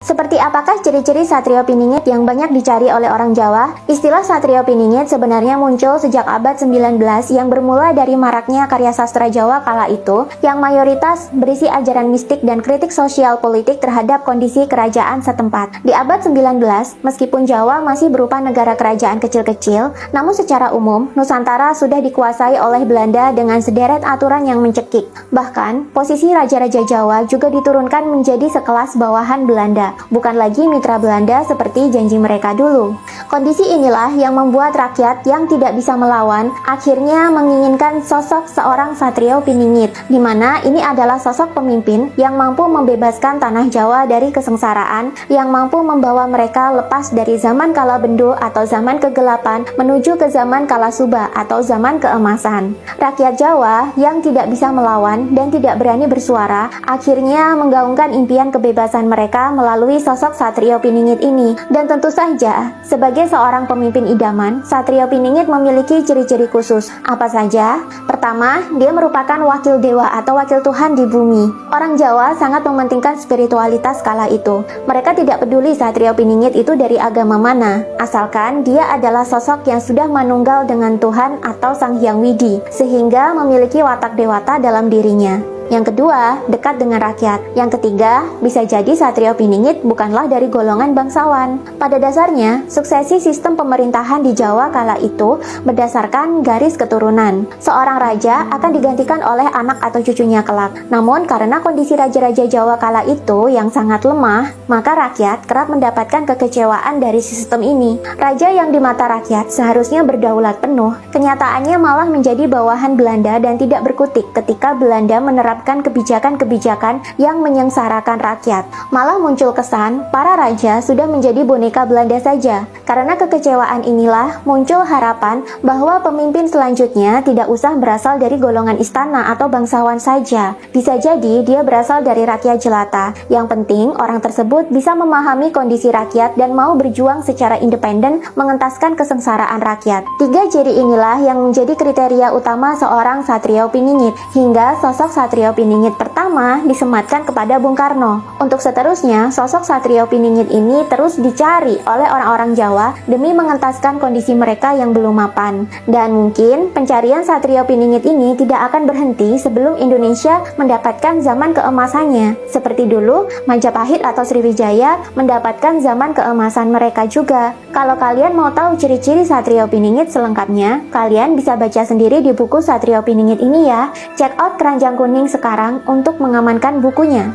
Seperti apakah ciri-ciri Satrio Piningit yang banyak dicari oleh orang Jawa? Istilah Satrio Piningit sebenarnya muncul sejak abad 19 yang bermula dari maraknya karya sastra Jawa kala itu yang mayoritas berisi ajaran mistik dan kritik sosial politik terhadap kondisi kerajaan setempat. Di abad 19, meskipun Jawa masih berupa negara kerajaan kecil-kecil, namun secara umum Nusantara sudah dikuasai oleh Belanda dengan sederet aturan yang mencekik. Bahkan, posisi raja-raja Jawa juga diturunkan menjadi sekelas bawahan Belanda, bukan lagi mitra Belanda seperti janji mereka dulu. Kondisi inilah yang membuat rakyat yang tidak bisa melawan akhirnya menginginkan sosok seorang Satrio Piningit, di mana ini adalah sosok pemimpin yang mampu membebaskan tanah Jawa dari kesengsaraan, yang mampu membawa mereka lepas dari zaman kala bendu atau zaman kegelapan menuju ke zaman kala suba atau zaman keemasan. Rakyat Jawa yang tidak bisa melawan dan tidak berani bersuara akhirnya menggaungkan impian kebebasan mereka melalui sosok Satrio Piningit ini. Dan tentu saja, sebagai seorang pemimpin idaman, Satrio Piningit memiliki ciri-ciri khusus. Apa saja? Pertama, dia merupakan wakil dewa atau wakil Tuhan di bumi. Orang Jawa sangat mementingkan spiritualitas kala itu. Mereka tidak peduli Satrio Piningit itu dari agama mana, asalkan dia adalah sosok yang sudah manunggal dengan Tuhan atau Sang Hyang Widi, sehingga memiliki watak dewata dalam dirinya. Yang kedua, dekat dengan rakyat. Yang ketiga, bisa jadi Satrio Piningit bukanlah dari golongan bangsawan. Pada dasarnya, suksesi sistem pemerintahan di Jawa kala itu berdasarkan garis keturunan. Seorang raja akan digantikan oleh anak atau cucunya kelak. Namun, karena kondisi raja-raja Jawa kala itu yang sangat lemah, maka rakyat kerap mendapatkan kekecewaan dari sistem ini. Raja yang di mata rakyat seharusnya berdaulat penuh, kenyataannya malah menjadi bawahan Belanda dan tidak berkutik ketika Belanda menerapkan kebijakan-kebijakan yang menyengsarakan rakyat. Malah muncul kesan para raja sudah menjadi boneka Belanda saja. Karena kekecewaan inilah muncul harapan bahwa pemimpin selanjutnya tidak usah berasal dari golongan istana atau bangsawan saja. Bisa jadi dia berasal dari rakyat jelata. Yang penting orang tersebut bisa memahami kondisi rakyat dan mau berjuang secara independen mengentaskan kesengsaraan rakyat. Tiga ciri inilah yang menjadi kriteria utama seorang Satrio Piningit, hingga sosok Satrio Piningit pertama disematkan kepada Bung Karno. Untuk seterusnya, sosok Satrio Piningit ini terus dicari oleh orang-orang Jawa demi mengentaskan kondisi mereka yang belum mapan. Dan mungkin pencarian Satrio Piningit ini tidak akan berhenti sebelum Indonesia mendapatkan zaman keemasannya. Seperti dulu, Majapahit atau Sriwijaya mendapatkan zaman keemasan mereka juga. Kalau kalian mau tahu ciri-ciri Satrio Piningit selengkapnya, kalian bisa baca sendiri di buku Satrio Piningit ini ya. Check out Keranjang Kuning sekarang untuk mengamankan bukunya.